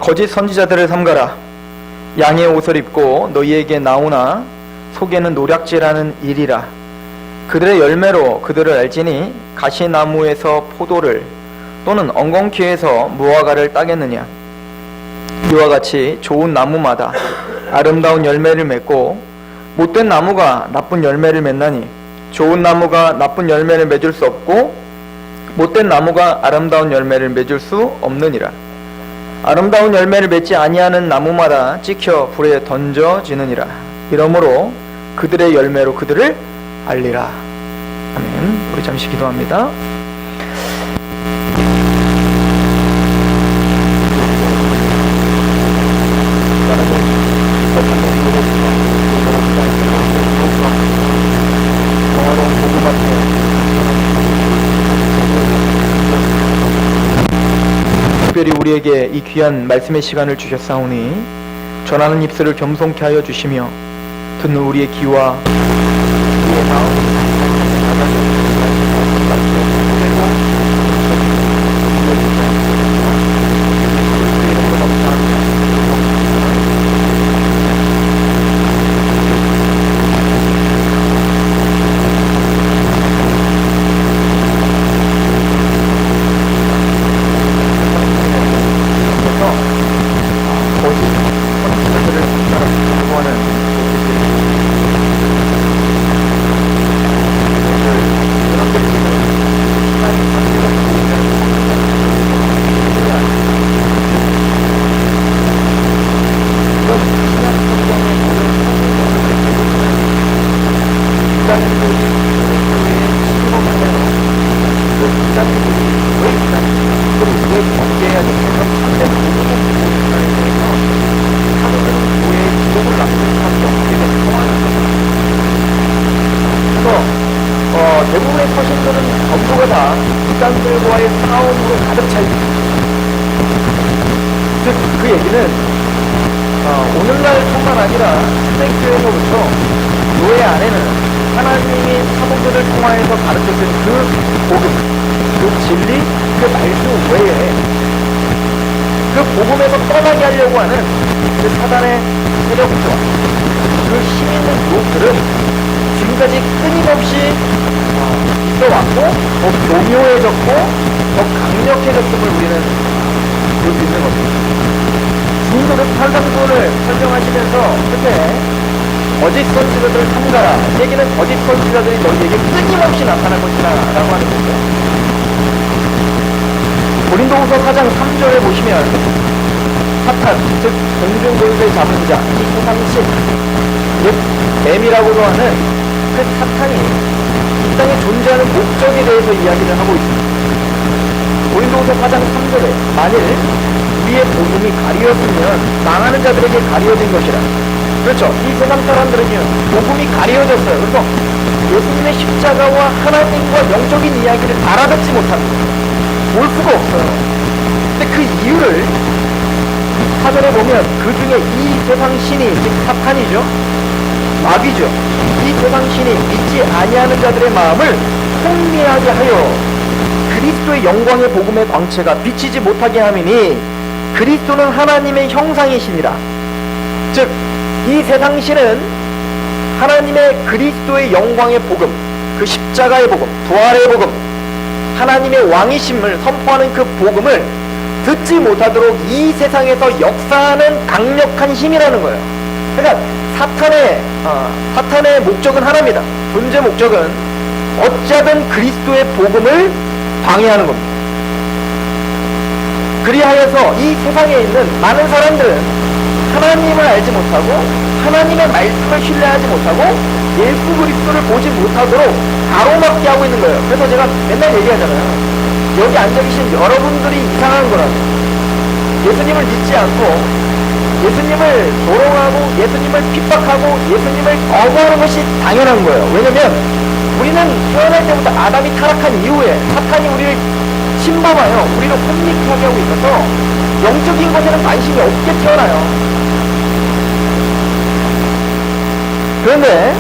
거짓 선지자들을 삼가라. 양의 옷을 입고 너희에게 나오나 속에는 노략질하는 일이라. 그들의 열매로 그들을 알지니 가시나무에서 포도를 또는 엉겅퀴에서 무화과를 따겠느냐. 이와 같이 좋은 나무마다 아름다운 열매를 맺고 못된 나무가 나쁜 열매를 맺나니 좋은 나무가 나쁜 열매를 맺을 수 없고 못된 나무가 아름다운 열매를 맺을 수 없느니라. 아름다운 열매를 맺지 아니하는 나무마다 찍혀 불에 던져지느니라. 이러므로 그들의 열매로 그들을 알리라. 아멘. 우리 잠시 기도합니다. 특별히 우리에게 이 귀한 말씀의 시간을 주셨사오니 전하는 입술을 겸손케 하여 주시며 듣는 우리의 귀와 우리의 마음 대부분의 서신들은 전부가 다 이단들과의 싸움으로 가득 차 있습니다. 즉, 그 얘기는 오늘날뿐만 아니라 신생교회로부터 교회 안에는 하나님이 사도들을 통하여서 가르쳐준 그 복음, 그 진리, 그 말씀 외에 그 복음에서 떠나게 하려고 하는 그 사단의 세력과 그 힘 있는 유혹들은 지금까지 끊임없이 있어왔고 더 교묘해졌고 더 강력해졌음을 우리는 볼 수 있는 겁니다. 중도를 산상도를 설명하시면서 끝에 거짓 선지자들을 삼가라. 얘기는 거짓 선지자들이 너희에게 끊임없이 나타날 것이다 라고 하는 거죠. 고린도후서 4장 3절에 보시면 사탄, 즉 공중권세 잡은 자, 이 세상신, 즉 뱀이라고도 하는 그 사탄이 이 땅에 존재하는 목적에 대해서 이야기를 하고 있습니다. 고린도후서 4장 3절에 만일 우리의 복음이 가리었으면 망하는 자들에게 가리어진 것이라. 그렇죠. 이 세상 사람들은요 복음이 가리어졌어요. 그래서 예수님의 십자가와 하나님과 영적인 이야기를 알아듣지 못합니다. 볼 수가 없어요. 근데 그 이유를 사전에 보면 그 중에 이 세상 신이, 즉 사탄이죠, 마귀죠, 이 세상 신이 믿지 아니하는 자들의 마음을 혼미하게 하여 그리스도의 영광의 복음의 광채가 비치지 못하게 함이니 그리스도는 하나님의 형상이시니라. 즉 이 세상 신은 하나님의 그리스도의 영광의 복음, 그 십자가의 복음, 부활의 복음, 하나님의 왕이심을 선포하는 그 복음을 듣지 못하도록 이 세상에서 역사하는 강력한 힘이라는 거예요. 그러니까 사탄의 목적은 하나입니다. 존재 목적은 어찌하든 그리스도의 복음을 방해하는 겁니다. 그리하여서 이 세상에 있는 많은 사람들은 하나님을 알지 못하고 하나님의 말씀을 신뢰하지 못하고 예수 그리스도를 보지 못하도록 가로막게 하고 있는 거예요. 그래서 제가 맨날 얘기하잖아요. 여기 앉아 계신 여러분들이 이상한 거라고. 예수님을 믿지 않고 예수님을 조롱하고 예수님을 핍박하고 예수님을 거부하는 것이 당연한 거예요. 왜냐면 우리는 태어날 때부터 아담이 타락한 이후에 사탄이 우리를 침범하여 우리를 혼미하게 하고 있어서 영적인 것에는 관심이 없게 태어나요. 그런데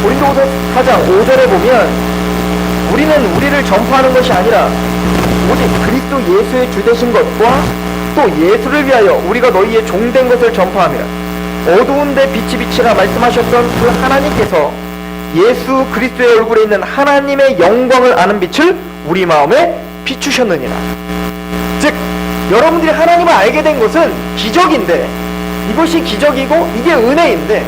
고린도후서 4장 5절에 보면 우리는 우리를 전파하는 것이 아니라 오직 그리스도 예수의 주되신 것과 또 예수를 위하여 우리가 너희의 종된 것을 전파함이라. 어두운 데 빛이 비치라 말씀하셨던 그 하나님께서 예수 그리스도의 얼굴에 있는 하나님의 영광을 아는 빛을 우리 마음에 비추셨느니라. 즉 여러분들이 하나님을 알게 된 것은 기적인데, 이것이 기적이고 이게 은혜인데,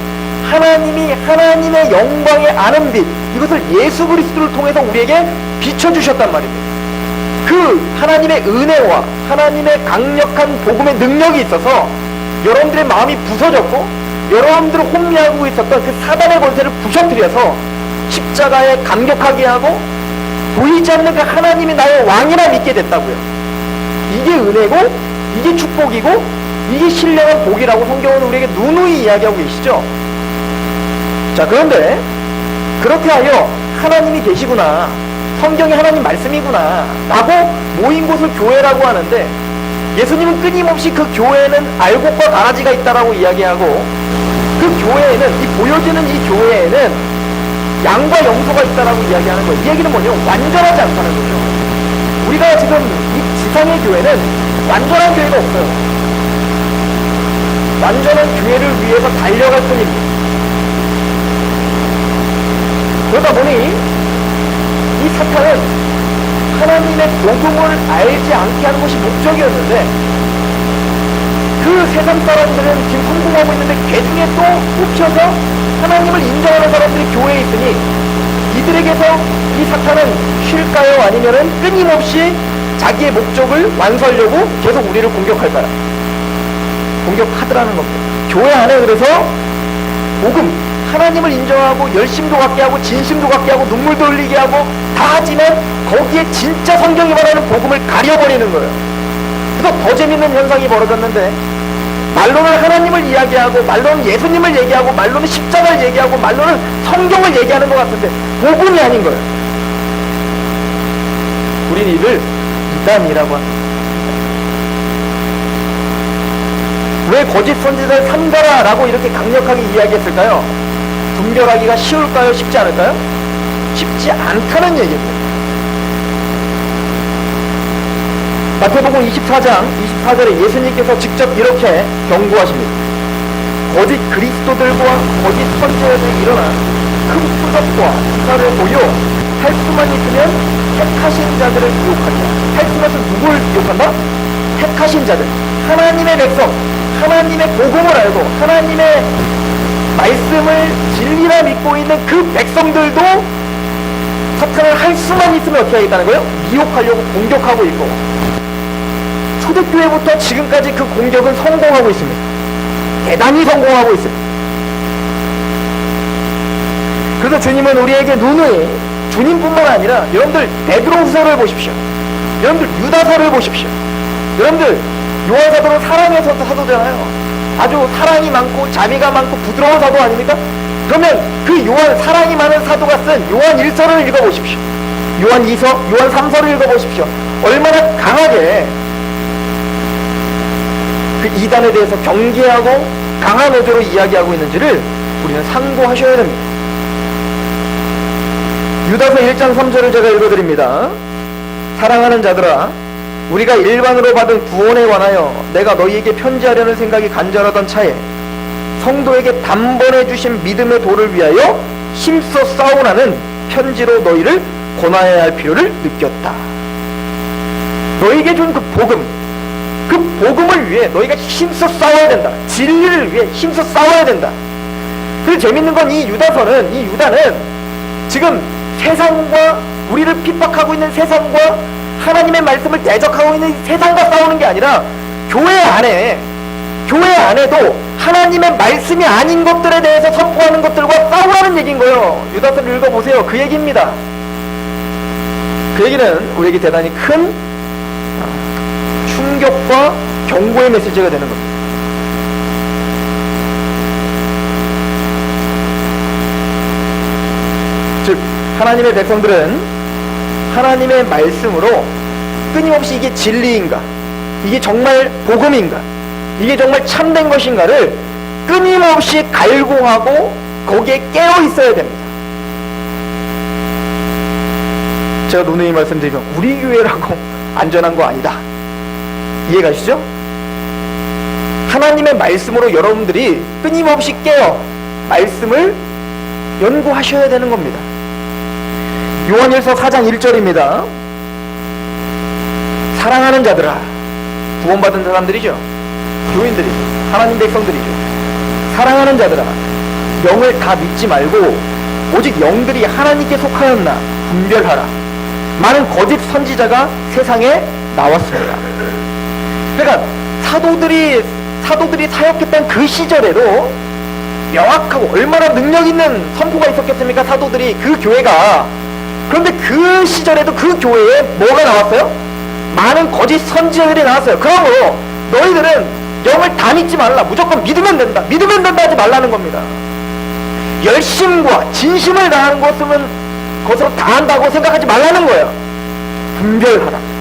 하나님이 하나님의 영광에 아는 빛, 이것을 예수 그리스도를 통해서 우리에게 비춰주셨단 말입니다. 그 하나님의 은혜와 하나님의 강력한 복음의 능력이 있어서 여러분들의 마음이 부서졌고, 여러분들을 혼미하고 있었던 그 사단의 권세를 부셔뜨려서 십자가에 감격하게 하고 보이지 않는 그 하나님이 나의 왕이라 믿게 됐다고요. 이게 은혜고, 이게 축복이고, 이게 신령한 복이라고 성경은 우리에게 누누이 이야기하고 계시죠. 자, 그런데 그렇게 하여 하나님이 계시구나, 성경이 하나님 말씀이구나 라고 모인 곳을 교회라고 하는데, 예수님은 끊임없이 그 교회에는 알곡과 가라지가 있다라고 이야기하고, 그 교회에는, 이 보여지는 이 교회에는 양과 염소가 있다라고 이야기하는 거예요. 이 얘기는 뭐냐? 완전하지 않다는 거죠. 우리가 지금 이 지상의 교회는 완전한 교회가 없어요. 완전한 교회를 위해서 달려갈 뿐입니다. 그러다 보니 이 사탄은 하나님의 복음을 알지 않게 하는 것이 목적이었는데, 그 세상 사람들은 지금 성공하고 있는데 그 중에 또 뽑혀서 하나님을 인정하는 사람들이 교회에 있으니, 이들에게서 이 사탄은 쉴까요? 아니면은 끊임없이 자기의 목적을 완수하려고 계속 우리를 공격할까요? 공격하더라는 겁니다. 교회 안에 그래서 복음, 하나님을 인정하고 열심도 갖게 하고 진심도 갖게 하고 눈물도 흘리게 하고 다 하지만 거기에 진짜 성경이 말하는 복음을 가려버리는 거예요. 그래서 더 재밌는 현상이 벌어졌는데, 말로는 하나님을 이야기하고, 말로는 예수님을 얘기하고, 말로는 십자가를 얘기하고, 말로는 성경을 얘기하는 것 같은데 복음이 아닌 거예요. 우린 이를 이단이라고 합니다. 왜 거짓 선지자를 삼가라 라고 이렇게 강력하게 이야기했을까요? 분별하기가 쉬울까요? 쉽지 않을까요? 쉽지 않다는 얘기입니다. 마태복음 24장 24절에 예수님께서 직접 이렇게 경고하십니다. 거짓 그리스도들과 거짓 선지자들이 일어나 큰 표적과 기사를 보여 할 수만 있으면 택하신 자들을 유혹하리라. 할 수만 있으면 누구를 유혹한다? 택하신 자들, 하나님의 백성, 하나님의 복음을 알고 하나님의 말씀을 진리라 믿고 있는 그 백성들도 사탄을 할 수만 있으면 어떻게 하겠다는 거예요? 미혹하려고 공격하고 있고, 초대교회부터 지금까지 그 공격은 성공하고 있습니다. 대단히 성공하고 있습니다. 그래서 주님은 우리에게 누누이, 주님뿐만 아니라 여러분들 베드로후서를 보십시오. 여러분들 유다서를 보십시오. 여러분들 요한사도는 사랑의 사도잖아요. 아주 사랑이 많고 자비가 많고 부드러운 사도 아닙니까? 그러면 그 요한, 사랑이 많은 사도가 쓴 요한 1서를 읽어보십시오. 요한 2서, 요한 3서를 읽어보십시오. 얼마나 강하게 그 이단에 대해서 경계하고 강한 어조로 이야기하고 있는지를 우리는 상고하셔야 됩니다. 유다서 1장 3절을 제가 읽어드립니다. 사랑하는 자들아, 우리가 일반으로 받은 구원에 관하여 내가 너희에게 편지하려는 생각이 간절하던 차에 성도에게 단번에 주신 믿음의 도를 위하여 힘써 싸우라는 편지로 너희를 권하여야 할 필요를 느꼈다. 너희에게 준 그 복음, 그 복음을 위해 너희가 힘써 싸워야 된다. 진리를 위해 힘써 싸워야 된다. 그리고 재밌는 건 이 유다는 지금 세상과, 우리를 핍박하고 있는 세상과 하나님의 말씀을 대적하고 있는 세상과 싸우는 게 아니라 교회 안에도 하나님의 말씀이 아닌 것들에 대해서 선포하는 것들과 싸우라는 얘기인 거예요. 유다서를 읽어보세요. 그 얘기입니다. 그 얘기는 우리에게 대단히 큰 충격과 경고의 메시지가 되는 겁니다. 즉 하나님의 백성들은 하나님의 말씀으로 끊임없이 이게 진리인가, 이게 정말 복음인가, 이게 정말 참된 것인가를 끊임없이 갈구하고 거기에 깨어 있어야 됩니다. 제가 누누이 말씀드리면 우리 교회라고 안전한 거 아니다. 이해가시죠? 하나님의 말씀으로 여러분들이 끊임없이 깨어 말씀을 연구하셔야 되는 겁니다. 요한일서 4장 1절입니다. 사랑하는 자들아, 구원받은 사람들이죠. 교인들이죠. 하나님 백성들이죠. 사랑하는 자들아, 영을 다 믿지 말고 오직 영들이 하나님께 속하였나 분별하라. 많은 거짓 선지자가 세상에 나왔습니다. 그러니까 사도들이 사역했던 그 시절에도 명확하고 얼마나 능력 있는 선포가 있었겠습니까? 사도들이 그 교회가. 그런데 그 시절에도 그 교회에 뭐가 나왔어요? 많은 거짓 선지자들이 나왔어요. 그러므로 너희들은 영을 다 믿지 말라. 무조건 믿으면 된다. 믿으면 된다 하지 말라는 겁니다. 열심과 진심을 다하는 것으로 다한다고 생각하지 말라는 거예요. 분별하라.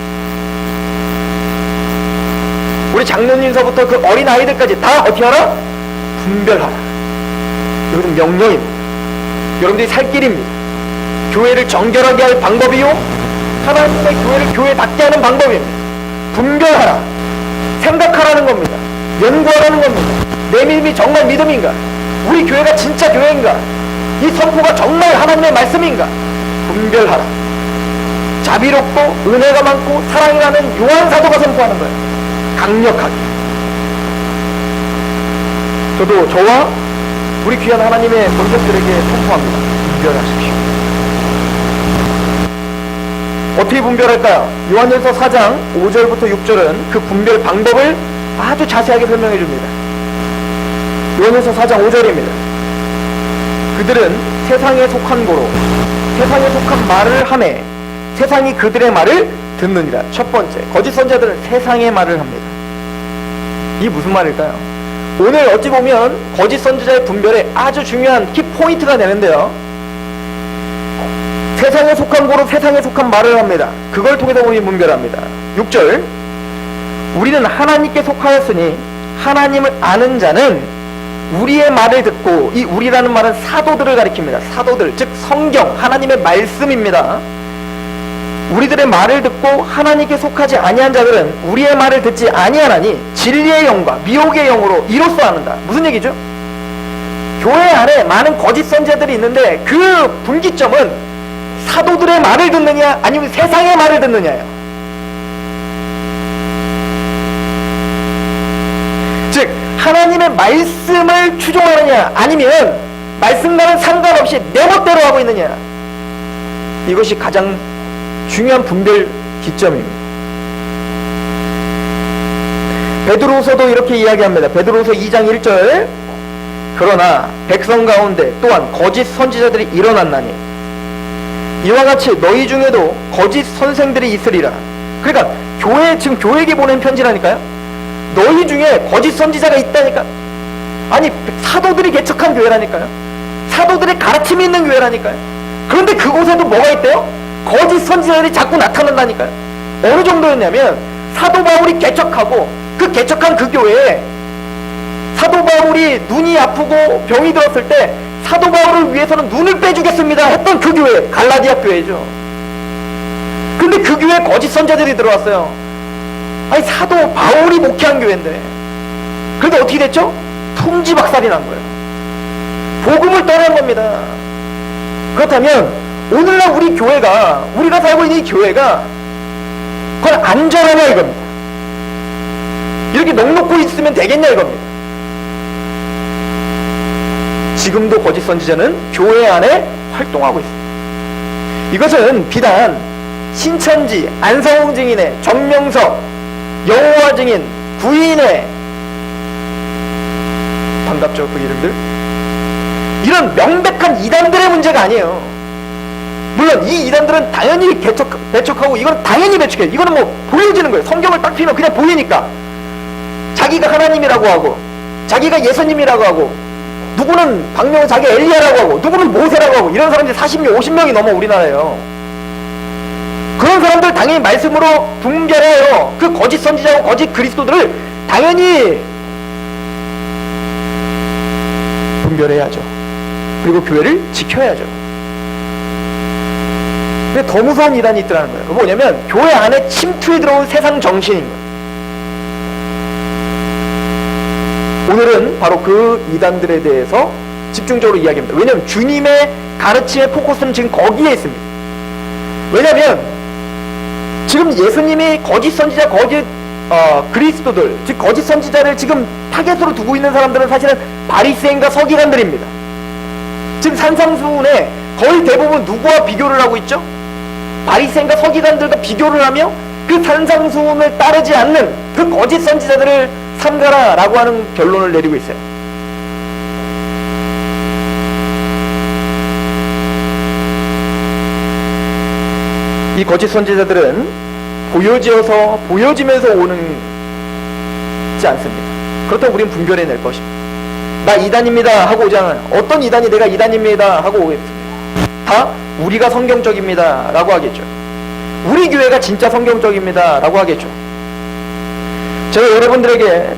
우리 장로님서부터 그 어린 아이들까지 다 어떻게 하라? 분별하라. 이것은 명령입니다. 여러분들이 살 길입니다. 교회를 정결하게 할 방법이요, 하나님의 교회를 교회답게 하는 방법입니다. 분별하라. 생각하라는 겁니다. 연구하라는 겁니다. 내 믿음이 정말 믿음인가? 우리 교회가 진짜 교회인가? 이 선포가 정말 하나님의 말씀인가? 분별하라. 자비롭고 은혜가 많고 사랑이라는 요한 사도가 선포하는 거예요. 강력하게. 저도 저와 우리 귀한 하나님의 권속들에게 선포합니다. 분별하십시오. 어떻게 분별할까요? 요한일서 4장 5절부터 6절은 그 분별 방법을 아주 자세하게 설명해 줍니다. 요한일서 4장 5절입니다. 그들은 세상에 속한 고로 세상에 속한 말을 하매 세상이 그들의 말을 듣느니라. 첫 번째, 거짓 선지자들은 세상의 말을 합니다. 이게 무슨 말일까요? 오늘 어찌 보면 거짓 선지자의 분별에 아주 중요한 키포인트가 되는데요, 세상에 속한 고로 세상에 속한 말을 합니다. 그걸 통해서 우리 분별합니다. 6절, 우리는 하나님께 속하였으니 하나님을 아는 자는 우리의 말을 듣고, 이 우리라는 말은 사도들을 가리킵니다. 사도들, 즉 성경, 하나님의 말씀입니다. 우리들의 말을 듣고 하나님께 속하지 아니한 자들은 우리의 말을 듣지 아니하나니 진리의 영과 미혹의 영으로 이로써 아는다. 무슨 얘기죠? 교회 안에 많은 거짓 선지자들이 있는데 그 분기점은 사도들의 말을 듣느냐 아니면 세상의 말을 듣느냐예요. 즉 하나님의 말씀을 추종하느냐 아니면 말씀과는 상관없이 내 멋대로 하고 있느냐, 이것이 가장 중요한 분별 기점입니다. 베드로서도 이렇게 이야기합니다. 베드로서 2장 1절, 그러나 백성 가운데 또한 거짓 선지자들이 일어났나니 이와 같이 너희 중에도 거짓 선생들이 있으리라. 그러니까 교회, 지금 교회에게 보낸 편지라니까요. 너희 중에 거짓 선지자가 있다니까. 아니 사도들이 개척한 교회라니까요. 사도들의 가르침이 있는 교회라니까요. 그런데 그곳에도 뭐가 있대요? 거짓 선지자들이 자꾸 나타난다니까요. 어느 정도였냐면 사도 바울이 개척하고 그 개척한 그 교회에 사도 바울이 눈이 아프고 병이 들었을 때 사도 바울을 위해서는 눈을 빼주겠습니다 했던 그 교회, 갈라디아 교회죠. 근데 그 교회에 거짓 선지자들이 들어왔어요. 아니 사도 바울이 목회한 교회인데. 그런데 어떻게 됐죠? 풍지박살이 난 거예요. 복음을 떠난 겁니다. 그렇다면 오늘날 우리 교회가, 우리가 살고 있는 이 교회가 그건 안전하냐 이겁니다. 이렇게 넉넉고 있으면 되겠냐 이겁니다. 지금도 거짓 선지자는 교회 안에 활동하고 있습니다. 이것은 비단 신천지, 안성홍 증인의, 정명석, 여호와 증인, 구인의, 반갑죠 그 이름들, 이런 명백한 이단들의 문제가 아니에요. 물론 이 이단들은 당연히 배척하고 이건 당연히 배척해요. 이거는 뭐 보여지는 거예요. 성경을 딱 피면 그냥 보이니까. 자기가 하나님이라고 하고, 자기가 예수님이라고 하고, 누구는 박명호 자기 엘리야라고 하고, 누구는 모세라고 하고, 이런 사람들이 40명, 50명이 넘어 우리나라에요. 그런 사람들 당연히 말씀으로 분별해요. 그 거짓 선지자고 거짓 그리스도들을 당연히 분별해야죠. 그리고 교회를 지켜야죠. 근데 더 무서운 이단이 있더라는 거예요. 그거 뭐냐면 교회 안에 침투해 들어온 세상 정신인 거예요. 오늘은 바로 그 이단들에 대해서 집중적으로 이야기합니다. 왜냐하면 주님의 가르침의 포커스는 지금 거기에 있습니다. 왜냐하면 지금 예수님이 거짓 선지자, 거짓 그리스도들, 즉 거짓 선지자를 지금 타겟으로 두고 있는 사람들은 사실은 바리새인과 서기관들입니다. 지금 산상수훈에 거의 대부분 누구와 비교를 하고 있죠? 바리새인과 서기관들과 비교를 하며 그 산상수훈을 따르지 않는 그 거짓 선지자들을 삼가라라고 하는 결론을 내리고 있어요. 이 거짓 선지자들은 보여지어서 보여지면서 오는지 않습니다. 그렇다고 우리는 분별해낼 것입니다. 나 이단입니다 하고 오지 않아요. 어떤 이단이 내가 이단입니다 하고 오겠습니다. 다 우리가 성경적입니다 라고 하겠죠. 우리 교회가 진짜 성경적입니다 라고 하겠죠. 제가 여러분들에게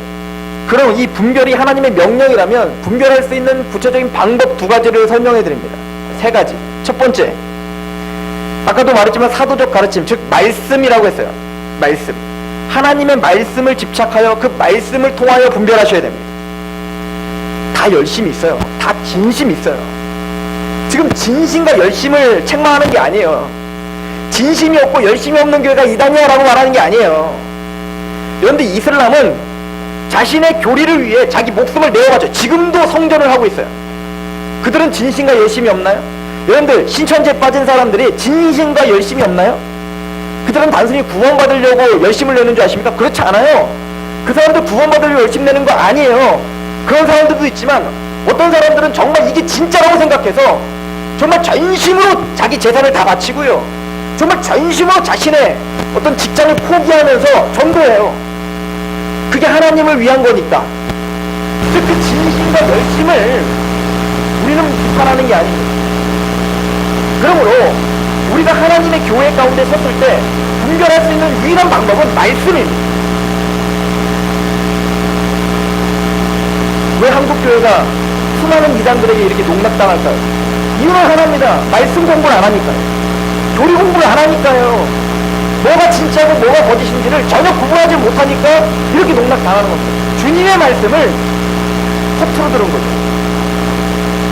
그럼 이 분별이 하나님의 명령이라면 분별할 수 있는 구체적인 방법 2가지를 설명해 드립니다. 3가지. 첫 번째, 아까도 말했지만 사도적 가르침, 즉 말씀이라고 했어요. 말씀. 하나님의 말씀을 집착하여 그 말씀을 통하여 분별하셔야 됩니다. 다 열심이 있어요. 다 진심이 있어요. 지금 진심과 열심을 책망하는 게 아니에요. 진심이 없고 열심이 없는 교회가 이단이야 라고 말하는 게 아니에요. 그런데 이슬람은 자신의 교리를 위해 자기 목숨을 내어바쳐 지금도 성전을 하고 있어요. 그들은 진심과 열심이 없나요? 여러분들 신천지에 빠진 사람들이 진심과 열심이 없나요? 그들은 단순히 구원받으려고 열심을 내는 줄 아십니까? 그렇지 않아요. 그 사람들 구원받으려고 열심 내는 거 아니에요. 그런 사람들도 있지만 어떤 사람들은 정말 이게 진짜라고 생각해서 정말 전심으로 자기 재산을 다 바치고요, 정말 전심으로 자신의 어떤 직장을 포기하면서 전도해요. 그게 하나님을 위한 거니까. 즉 그 진심과 열심을 우리는 비판하는 게 아닙니다. 그러므로 우리가 하나님의 교회 가운데 섰을 때 분별할 수 있는 유일한 방법은 말씀입니다. 왜 한국교회가 수많은 이단들에게 이렇게 농락당할까요? 이유는 하나입니다. 말씀 공부를 안 하니까요. 교리 공부를 안 하니까요. 뭐가 진짜고 뭐가 거짓인지를 전혀 구분하지 못하니까 이렇게 농락당하는 겁니다. 주님의 말씀을 허투루 들은 거죠.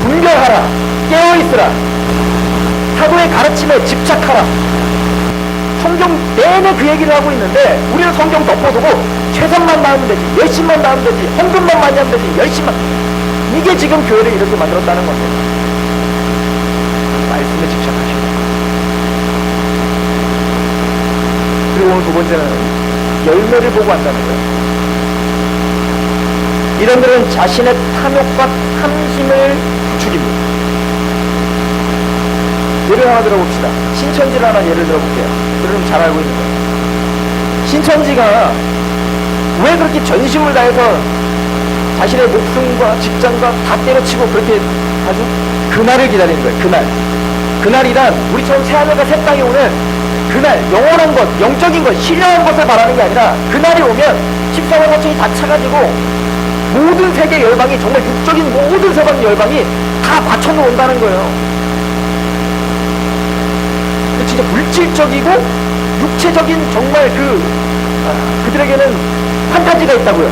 분별하라, 깨어있으라, 사도의 가르침에 집착하라. 성경 내내 그 얘기를 하고 있는데 우리는 성경 덮어두고 최선만 다하면 되지, 열심만 다하면 되지, 헌금만 많이 하면 되지, 열심만. 이게 지금 교회를 이렇게 만들었다는 겁니다. 말씀에 집착하시고. 그리고 오늘 2번째는 열매를 보고 한다는 거예요. 이런들은 자신의 탐욕과 탐심을 부추깁니다. 예를 하나 들어봅시다. 신천지를 하나 예를 들어볼게요. 여러분 잘 알고 있는 거예요. 신천지가 왜 그렇게 전심을 다해서 자신의 목숨과 직장과 다 때려치고 그렇게 하죠? 그날을 기다리는 거예요. 그날. 그날이란 우리처럼 새하늘과 새 땅이 오는 그날, 영원한 것, 영적인 것, 신령한 것을 바라는 게 아니라 그날이 오면 14만 5천이 다 차가지고 모든 세계 열방이, 정말 육적인 모든 세계 열방이 다 받쳐놓는다는 거예요. 진짜 물질적이고 육체적인 정말 그들에게는 판타지가 있다고요.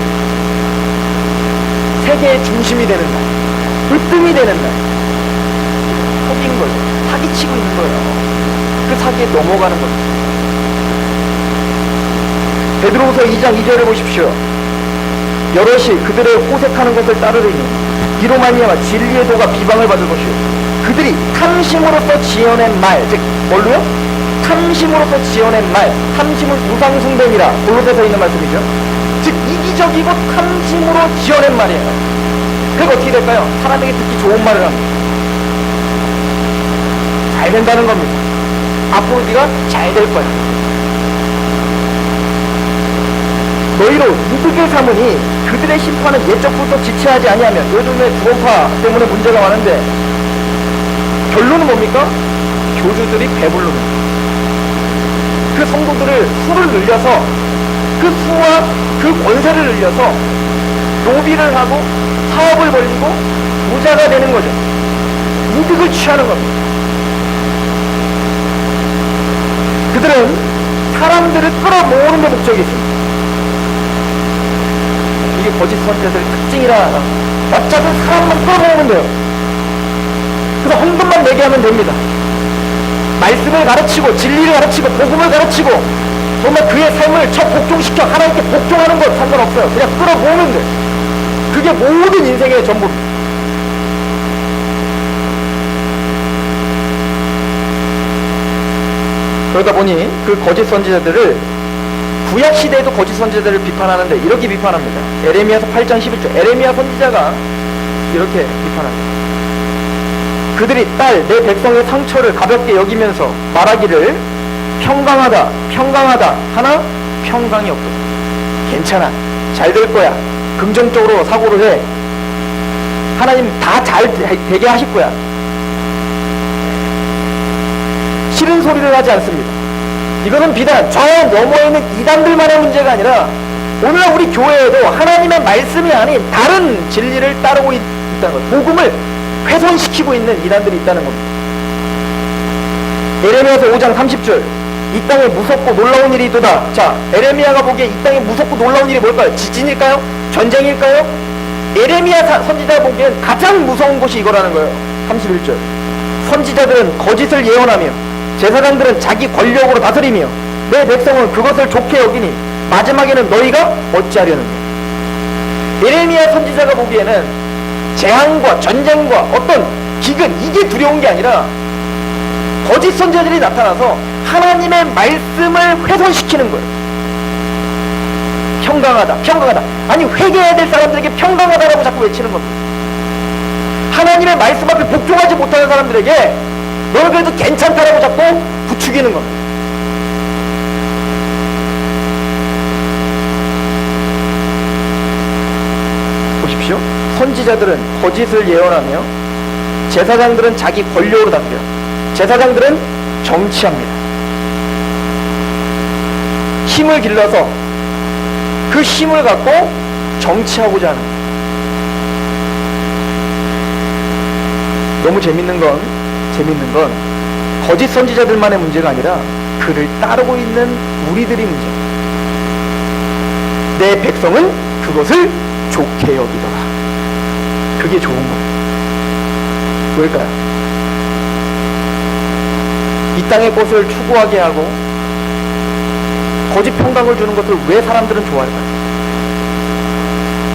세계의 중심이 되는 날, 으뜸이 되는 날, 속인 거예요. 사기치고 있는 거예요. 그 사기에 넘어가는 겁니다. 베드로후서 2장 2절을 보십시오. 여럿이 그들의 호색하는 것을 따르리니 이로 말미암아 진리의 도가 비방을 받을 것이요 그들이 탐심으로서 지어낸 말, 즉 뭘로요? 탐심으로서 지어낸 말, 탐심은 우상숭배니라 골로새서 있는 말씀이죠. 즉 이기적이고 탐심으로 지어낸 말이에요. 그리고 어떻게 될까요? 사람에게 듣기 좋은 말을 합니다. 잘 된다는 겁니다. 앞으로 네가 잘 될 거야. 너희로 이득을 삼으니 그들의 심판은 옛적부터 지체하지 아니하면. 요즘에 구원파 때문에 문제가 많은데 결론은 뭡니까? 교주들이 배부릅니다. 그 성도들을 수를 늘려서 그 수와 그 권세를 늘려서 노비를 하고 사업을 벌리고 부자가 되는 거죠. 이득을 취하는 겁니다. 그들은 사람들을 끌어모으는 데 목적이 있습니다. 이게 거짓 선지자들의 특징이라 어차피 사람만 끌어모으면 돼요. 그래서 헌금만 내게 하면 됩니다. 말씀을 가르치고 진리를 가르치고 복음을 가르치고 정말 그의 삶을 첫 복종시켜 하나님께 복종하는 것 상관없어요. 그냥 끌어모으면 돼. 그게 모든 인생의 전부입니다. 그러다 보니 그 거짓 선지자들을 구약 시대에도 거짓 선지자들을 비판하는데 이렇게 비판합니다. 에레미야서 8장 11절 에레미야 선지자가 이렇게 비판합니다. 그들이 내 백성의 상처를 가볍게 여기면서 말하기를 평강하다 평강하다 하나 평강이 없도다. 괜찮아 잘 될 거야. 긍정적으로 사고를 해. 하나님 다 잘 되게 하실 거야. 싫은 소리를 하지 않습니다. 이것은 비단 저 너머에 있는 이단들만의 문제가 아니라 오늘날 우리 교회에도 하나님의 말씀이 아닌 다른 진리를 따르고 있다는 것, 복음을 훼손시키고 있는 이단들이 있다는 겁니다. 에레미야서 5장 30절 이 땅에 무섭고 놀라운 일이 있도다. 자, 에레미야가 보기에 이 땅에 무섭고 놀라운 일이 뭘까요? 지진일까요? 전쟁일까요? 에레미야 선지자가 보기엔 가장 무서운 것이 이거라는 거예요. 31절 선지자들은 거짓을 예언하며 제사장들은 자기 권력으로 다스리며 내 백성은 그것을 좋게 여기니 마지막에는 너희가 어찌하려느냐. 에레미야 선지자가 보기에는 재앙과 전쟁과 어떤 기근 이게 두려운 게 아니라 거짓 선지자들이 나타나서 하나님의 말씀을 훼손시키는 거예요. 평강하다 평강하다. 아니 회개해야 될 사람들에게 평강하다라고 자꾸 외치는 겁니다. 하나님의 말씀 앞에 복종하지 못하는 사람들에게 너는 그래도 괜찮다라고 자꾸 부추기는 겁니다. 보십시오. 선지자들은 거짓을 예언하며 제사장들은 자기 권력으로 다스려. 제사장들은 정치합니다. 힘을 길러서 그 힘을 갖고 정치하고자 하는 거예요. 너무 재밌는 건 거짓 선지자들만의 문제가 아니라 그를 따르고 있는 우리들이 문제입니다. 내 백성은 그것을 좋게 여기더라. 그게 좋은 거예요. 왜일까요? 이 땅의 것을 추구하게 하고 거짓 평강을 주는 것을 왜 사람들은 좋아할까요?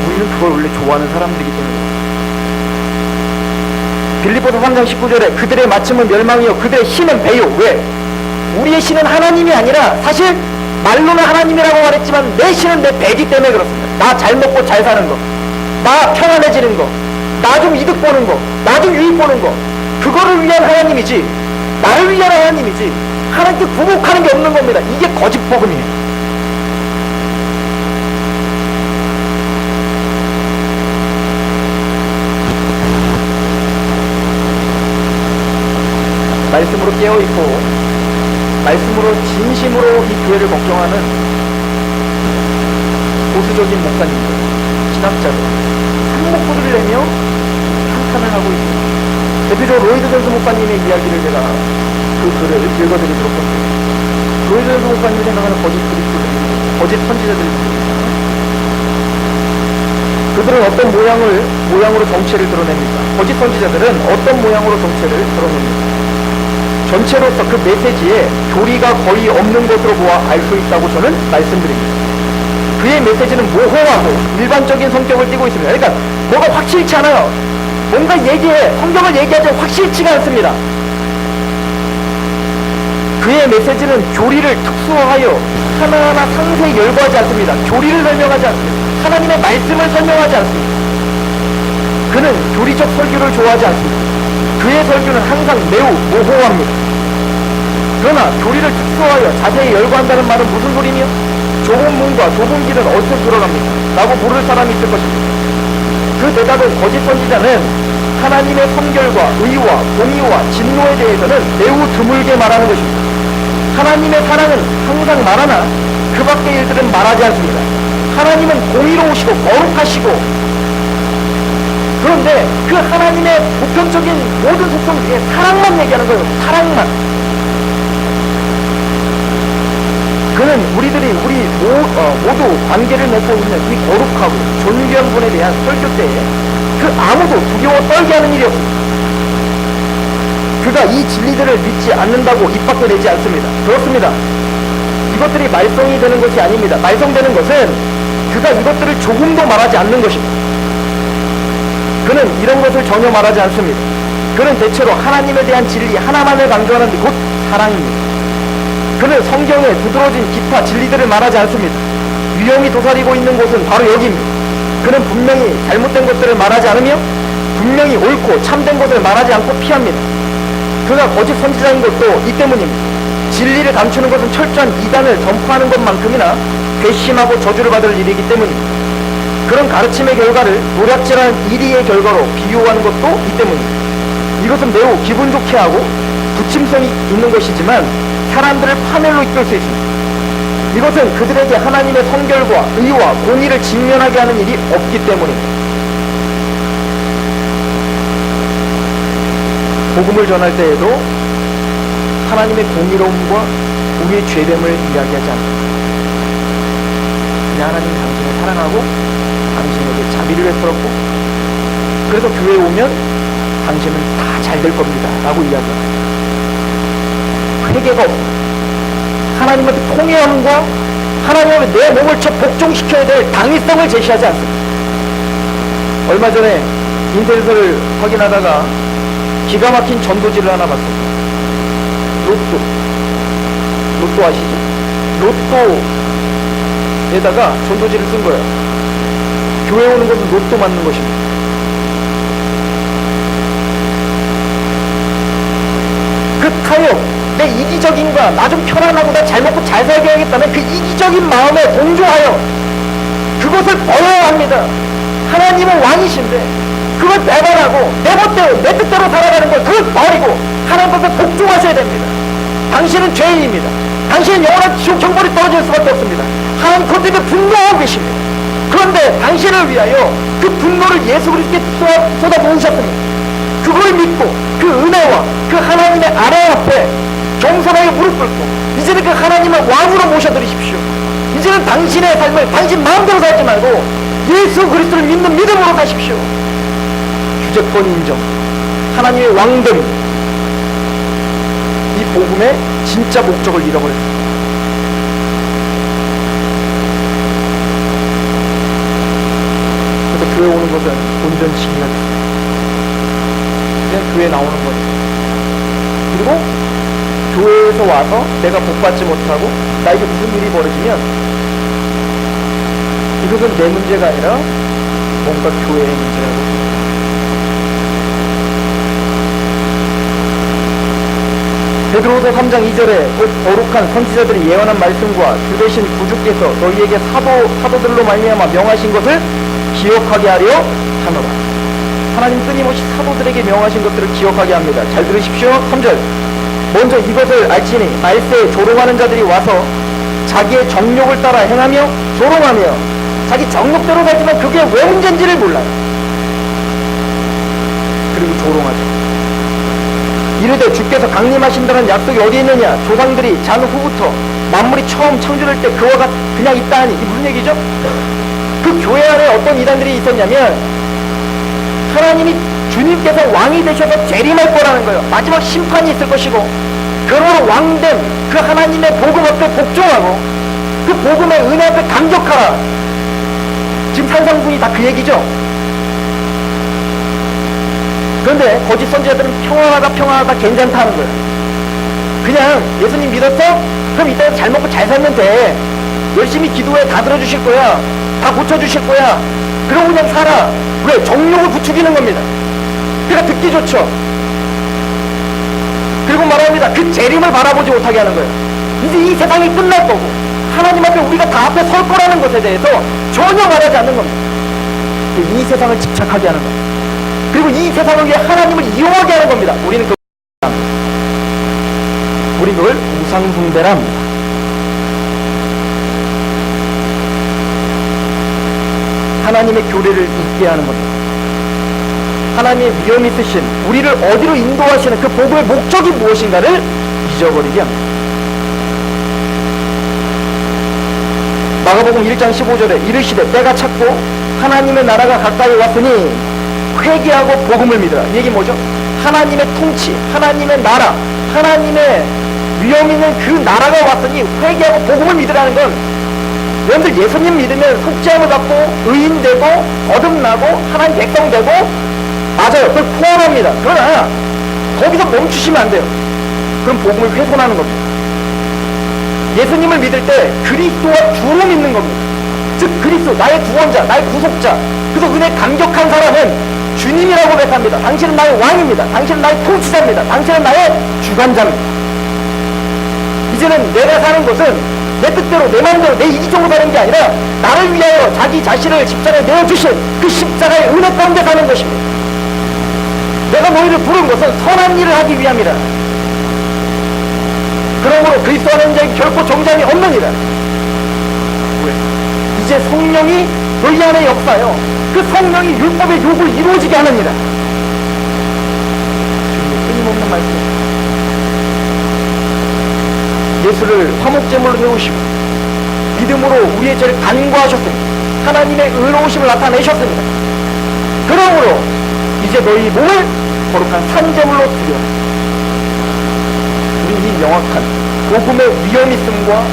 우리는 그걸 원래 좋아하는 사람들이기 때문에. 빌립보서 3장 19절에 그들의 마침은 멸망이요 그들의 신은 배요. 왜? 우리의 신은 하나님이 아니라 사실 말로는 하나님이라고 말했지만 내 신은 내 배기 때문에 그렇습니다. 나 잘 먹고 잘 사는 거, 나 평안해지는 거, 나 좀 이득 보는 거, 나 좀 유익 보는 거, 그거를 위한 하나님이지 나를 위한 하나님이지 하나님께 굴복하는 게 없는 겁니다. 이게 거짓 복음이에요. 말씀으로 깨어있고 말씀으로 진심으로 이 교회를 걱정하는 보수적인 목사님들, 신학자들 한목소리를 내며 한탄을 하고 있습니다. 대표적으로 로이드 전수 목사님의 이야기를 제가 그 글을 읽어드리도록 합니다. 로이드 전수 목사님이 생각하는 거짓 그리스도들이 거짓 선지자들입니다. 그들은 어떤 모양으로 정체를 드러냅니까? 거짓 선지자들은 어떤 모양으로 정체를 드러냅니까? 전체로서 그 메시지에 교리가 거의 없는 것으로 보아 알 수 있다고 저는 말씀드립니다. 그의 메시지는 모호하고 일반적인 성격을 띠고 있습니다. 그러니까 뭐가 확실치 않아요. 뭔가 성경을 얘기하지 확실치가 않습니다. 그의 메시지는 교리를 특수화하여 하나하나 상세히 열거하지 않습니다. 교리를 설명하지 않습니다. 하나님의 말씀을 설명하지 않습니다. 그는 교리적 설교를 좋아하지 않습니다. 그의 설교는 항상 매우 모호합니다. 그러나 교리를 특수화하여 자세히 열거한다는 말은 무슨 소리며? 좁은 문과 좁은 길은 어디서 들어갑니까? 라고 물을 사람이 있을 것입니다. 그 대답은 거짓 선지자는 하나님의 선결과 의와 공의와 진노에 대해서는 매우 드물게 말하는 것입니다. 하나님의 사랑은 항상 말하나 그 밖의 일들은 말하지 않습니다. 하나님은 공의로우시고 거룩하시고 그런데 그 하나님의 보편적인 모든 속성 중에 사랑만 얘기하는 거예요. 사랑만. 그는 우리 모두 관계를 맺고 있는 이 거룩하고 존귀한 분에 대한 설교 때에 그 아무도 두려워 떨게 하는 일이 없습니다. 그가 이 진리들을 믿지 않는다고 입 밖에 내지 않습니다. 그렇습니다. 이것들이 말썽이 되는 것이 아닙니다. 말썽되는 것은 그가 이것들을 조금도 말하지 않는 것입니다. 그는 이런 것을 전혀 말하지 않습니다. 그는 대체로 하나님에 대한 진리 하나만을 강조하는데 곧 사랑입니다. 그는 성경에 두드러진 기타 진리들을 말하지 않습니다. 위험이 도사리고 있는 곳은 바로 여기입니다. 그는 분명히 잘못된 것들을 말하지 않으며 분명히 옳고 참된 것을 말하지 않고 피합니다. 그가 거짓 선지자인 것도 이 때문입니다. 진리를 감추는 것은 철저한 이단을 전파하는 것만큼이나 괘씸하고 저주를 받을 일이기 때문입니다. 그런 가르침의 결과를 노략질하는 이리의 결과로 비유하는 것도 이 때문입니다. 이것은 매우 기분 좋게 하고 부침성이 있는 것이지만 사람들을 파멸로 이끌 수 있습니다. 이것은 그들에게 하나님의 성결과 의와 공의를 직면하게 하는 일이 없기 때문입니다. 복음을 전할 때에도 하나님의 공의로움과 우리의 죄됨을 이야기하지 않습니다. 그냥 하나님 당신을 사랑하고 당신에게 자비를 베풀었고 그래서 교회에 오면 당신은 다 잘 될 겁니다 라고 이야기합니다. 회개가 없습니다. 하나님한테 통회함과 하나님 앞에 내 몸을 복종시켜야 될 당위성을 제시하지 않습니다. 얼마 전에 인터넷을 확인하다가 기가 막힌 전도지를 하나 봤습니다. 로또 아시죠? 로또에다가 전도지를 쓴 거예요. 교회 오는 것은 로또 맞는 것입니다. 그 타협, 내 이기적인과 나 좀 편안하고 나 잘 먹고 잘 살게 하겠다는 그 이기적인 마음에 동조하여 그것을 버려야 합니다. 하나님은 왕이신데 그걸 배반하고 내 멋대로 내 뜻대로 살아가는 걸 그걸 버리고 하나님 앞에 복종하셔야 됩니다. 당신은 죄인입니다. 당신은 영원한 지옥 형벌이 떨어질 수밖에 없습니다. 하나님 그것 때문에 분노하고 계십니다. 그런데 당신을 위하여 그 분노를 예수 그리스도께 쏟아 부으셨습니다. 그걸 믿고 그 은혜와 그 하나님의 아뢰 앞에 겸손하게 무릎 꿇고 이제는 그 하나님을 왕으로 모셔드리십시오. 이제는 당신의 삶을 당신 마음대로 살지 말고 예수 그리스도를 믿는 믿음으로 사십시오. 주제권 인정, 하나님의 왕됨, 이 복음의 진짜 목적을 잃어버렸습니다. 그래서 교회 오는 것은 온전치기가 됐습니다. 그냥 교회 나오는 거예요. 그리고 교회에서 와서 내가 복받지 못하고 나에게 무슨 일이 벌어지면 이것은 내 문제가 아니라 뭔가 교회의 문제라고. 베드로서 3장 2절에 곧 거룩한 선지자들이 예언한 말씀과 주 대신 구주께서 너희에게 사도들로 말미암아 명하신 것을 기억하게 하려 하노라. 하나님 끊임없이 사도들에게 명하신 것들을 기억하게 합니다. 잘 들으십시오. 3절. 먼저 이것을 알지니 말세에 조롱하는 자들이 와서 자기의 정욕을 따라 행하며 조롱하며 자기 정욕대로 살지만 그게 왜 문제인지를 몰라요. 그리고 조롱하죠. 이르되 주께서 강림하신다는 약속이 어디 있느냐? 조상들이 장후 후부터 만물이 처음 창조될 때 그와 그냥 있다 하니. 이게 무슨 얘기죠? 그 교회 안에 어떤 이단들이 있었냐면 하나님이 주님께서 왕이 되셔서 재림할 거라는 거예요. 마지막 심판이 있을 것이고 그러므로 왕된 그 하나님의 복음 앞에 복종하고 그 복음의 은혜 앞에 감격하라. 지금 산상분이 다 그 얘기죠. 그런데 거짓 선지자들은 평안하다 괜찮다는 거예요. 그냥 예수님 믿었어? 그럼 이따가 잘 먹고 잘 살면 돼. 열심히 기도해. 다 들어주실 거야. 다 고쳐주실 거야. 그러고 그냥 살아. 왜? 정욕을 부추기는 겁니다. 그러니까 듣기 좋죠. 그리고 말합니다. 그 재림을 바라보지 못하게 하는 거예요. 이제 이 세상이 끝날 거고 하나님 앞에 우리가 다 앞에 설 거라는 것에 대해서 전혀 말하지 않는 겁니다. 이 세상을 집착하게 하는 겁니다. 그리고 이 세상을 위해 하나님을 이용하게 하는 겁니다. 우리는 그걸 우상숭배라 합니다. 하나님의 교례를 잊게 하는 겁니다. 하나님의 위엄 있으신 우리를 어디로 인도하시는 그 복음의 목적이 무엇인가를 잊어버리게 합니다. 마가복음 1장 15절에 이르시되 때가 찼고 하나님의 나라가 가까이 왔으니 회개하고 복음을 믿으라. 이 얘기 뭐죠? 하나님의 통치, 하나님의 나라, 하나님의 위엄 있는 그 나라가 왔으니 회개하고 복음을 믿으라는 건, 여러분들 예수님 믿으면 속죄함을 받고 의인 되고 거듭나고 하나님 백성 되고, 맞아요, 그걸 포함합니다. 그러나 거기서 멈추시면 안 돼요. 그럼 복음을 훼손하는 겁니다. 예수님을 믿을 때 그리스도와 주로 믿는 겁니다. 즉 그리스도, 나의 구원자, 나의 구속자. 그래서 은혜 감격한 사람은 주님이라고 고백합니다. 당신은 나의 왕입니다. 당신은 나의 통치자입니다. 당신은 나의 주관자입니다. 이제는 내가 사는 것은 내 뜻대로, 내 마음대로, 내 이기적으로 사는 게 아니라 나를 위하여 자기 자신을 십자가에 내어주신 그 십자가의 은혜 가운데 사는 것입니다. 내가 너희를 부른 것은 선한 일을 하기 위함이라. 그러므로 그리스도 하는 자에게 결코 정죄함이 없느니라. 왜? 이제 성령이 너희 안에 역사하여 그 성령이 율법의 욕을 이루어지게 하느니라. 주님의 끊임없는 말씀. 예수를 화목제물로 세우시고 믿음으로 우리의 죄를 간구하셨습니다. 하나님의 의로우심을 나타내셨습니다. 그러므로 이제 너희 몸을 거룩한 산제물로 드려. 우리 이 명확한 복음의 위엄있음과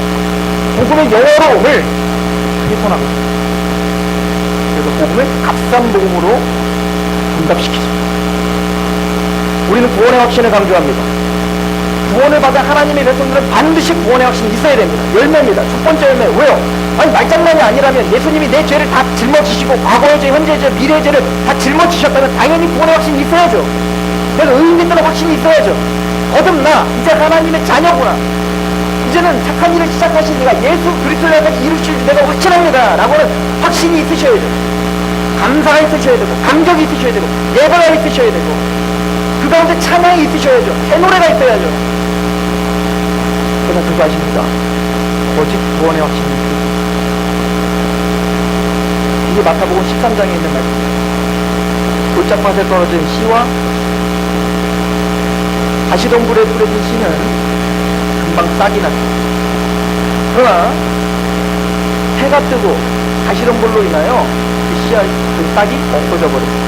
복음의 영화로움을 훼손하고 있습니다. 그래서 복음을 값싼 복음으로 분답시키죠. 우리는 구원의 확신을 강조합니다. 구원을 받은 하나님의 백성들은 반드시 구원의 확신이 있어야 됩니다. 열매입니다. 첫 번째 열매. 왜요? 아니 말장난이 아니라면 예수님이 내 죄를 다 짊어지시고 과거의 죄, 현재의 죄, 미래의 죄를 다 짊어지셨다면 당연히 구원의 확신이 있어야죠. 내가 의인됐다는 확신이 있어야죠. 거듭나, 이제 하나님의 자녀구나. 이제는 착한 일을 시작하신 이가 예수 그리스도를 향해 이루실 줄 내가 확신합니다 라고는 확신이 있으셔야 되고, 감사가 있으셔야 되고, 감격이 있으셔야 되고, 예배가 있으셔야 되고, 그 가운데 찬양이 있으셔야죠. 새노래가 있어야죠. 그러나 그거 아십니까? 거짓 구원의 확신이 있습니다. 이게 마태복음 13장에 있는 말입니다. 골짜기에 떨어진 씨와 가시덤불에 뿌려진 씨는 금방 싹이 납니다. 그러나 해가 뜨고 가시덤불로 인하여 그 씨와 그 싹이 없어져 버립니다.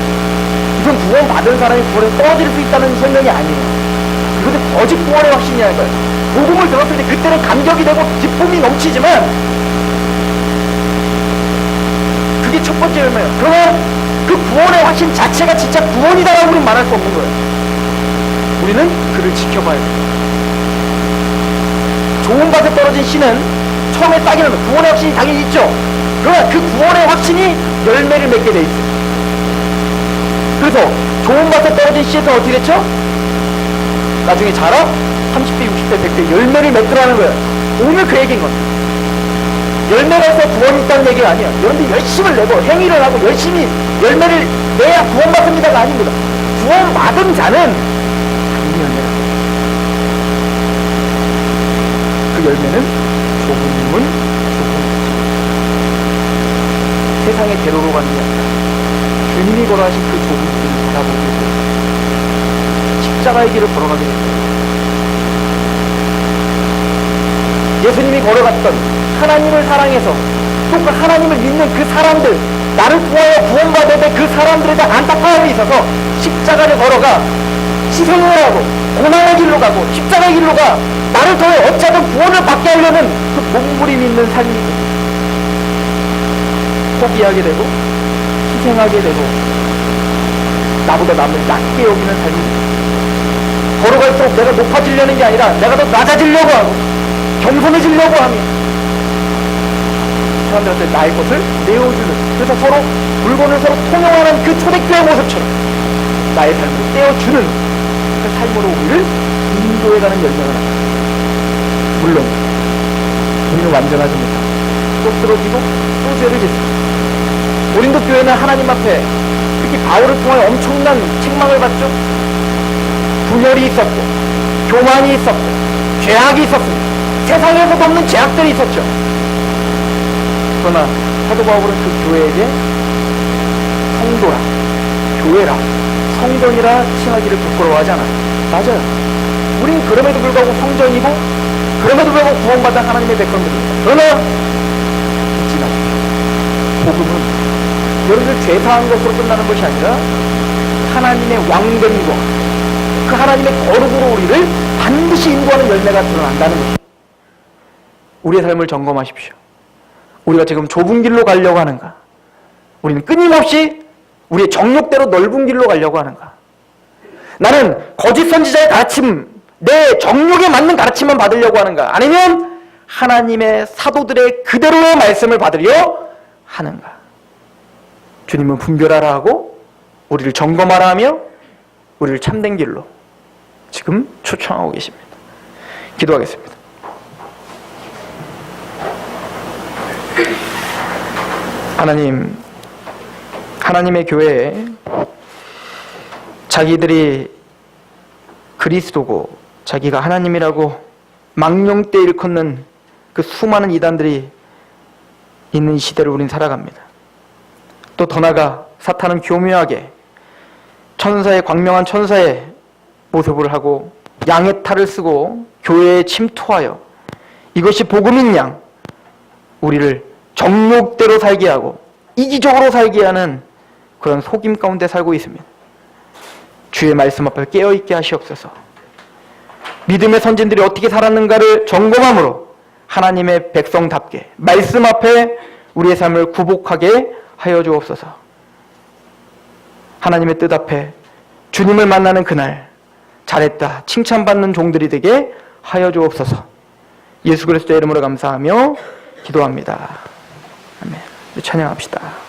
이건 구원 받은 사람이 구원에 떨어질 수 있다는 설명이 아니에요. 그것은 거짓 구원의 확신이라는 거예요. 복음을 들었을 때 그때는 감격이 되고 기쁨이 넘치지만 그게 첫 번째 열매예요. 그러나 그 구원의 확신 자체가 진짜 구원이다라고 우리는 말할 수 없는 거예요. 우리는 그를 지켜봐야 돼요. 좋은 밭에 떨어진 씨는 처음에 싹이 나면 구원의 확신이 당연히 있죠. 그러나 그 구원의 확신이 열매를 맺게 돼 있어요. 그래서 좋은 밭에 떨어진 씨에서 어떻게 됐죠? 나중에 자라 30대, 60대, 100대 열매를 맺더라는 거예요. 오늘 그 얘기인 겁니다. 열매가 있어 구원이 있다는 얘기가 아니에요. 여러분들이 열심을 내고 행위를 하고 열심히 열매를 내야 구원받습니다가 아닙니다. 구원받은 자는 당연히 열매다. 그 열매는 조금은 세상의 대로로 가는 게 아니라 주님이 걸어가신 그 좁은 길을 바라보게 됩니다. 십자가의 길을 걸어가게 됩니다. 예수님이 걸어갔던 하나님을 사랑해서 또 그 하나님을 믿는 그 사람들, 나를 통하여 구원받을 때 그 사람들에 대한 안타까움이 있어서 십자가를 걸어가 희생을 하고 고난의 길로 가고 십자가의 길로 가 나를 통해 어찌하든 구원을 받게 하려는 그 몸부림 있는 삶이 포기하게 되고 희생하게 되고 나보다 남을 낮게 여기는 삶입니다. 걸어갈수록 내가 높아지려는 게 아니라 내가 더 낮아지려고 하고 겸손해지려고 하며 사람들한테 나의 것을 내어주는, 그래서 서로 물건을 서로 통용하는 그 초대교회 모습처럼 나의 삶을 떼어주는 그 삶으로 우리를 인도해가는 열매가 납니다. 물론 우리는 완전하지 못하고 또 쓰러지고 또 죄를 짓습니다. 고린도 교회는 하나님 앞에 특히 바울을 통하여 엄청난 책망을 받죠. 분열이 있었고 교만이 있었고 죄악이 있었습니다. 세상에서도 없는 죄악들이 있었죠. 그러나 사도 바울은 그 교회에게 성도라, 교회라, 성전이라 칭하기를 부끄러워하지 않아요. 맞아요. 우린 그럼에도 불구하고 성전이고 그럼에도 불구하고 구원받은 하나님의 백성들입니다. 그러나 잊지 마십시오. 복음은 여러분들 죄사한 것으로 끝나는 것이 아니라 하나님의 왕됨과 그 하나님의 거룩으로 우리를 반드시 인도하는 열매가 드러난다는 것입니다. 우리의 삶을 점검하십시오. 우리가 지금 좁은 길로 가려고 하는가? 우리는 끊임없이 우리의 정욕대로 넓은 길로 가려고 하는가? 나는 거짓 선지자의 가르침, 내 정욕에 맞는 가르침만 받으려고 하는가? 아니면 하나님의 사도들의 그대로의 말씀을 받으려 하는가? 주님은 분별하라 하고 우리를 점검하라 하며 우리를 참된 길로 지금 초청하고 계십니다. 기도하겠습니다. 하나님, 하나님의 교회에 자기들이 그리스도고 자기가 하나님이라고 망령때 일컫는 그 수많은 이단들이 있는 시대를 우린 살아갑니다. 또 더 나아가 사탄은 교묘하게 천사의 광명한 천사의 모습을 하고 양의 탈을 쓰고 교회에 침투하여 이것이 복음인 양 우리를 정욕대로 살게 하고 이기적으로 살게 하는 그런 속임 가운데 살고 있습니다. 주의 말씀 앞에 깨어있게 하시옵소서. 믿음의 선진들이 어떻게 살았는가를 점검함으로 하나님의 백성답게 말씀 앞에 우리의 삶을 구복하게 하여 주옵소서. 하나님의 뜻 앞에 주님을 만나는 그날 잘했다 칭찬받는 종들이 되게 하여 주옵소서. 예수 그리스도의 이름으로 감사하며 기도합니다. 아멘. 찬양합시다.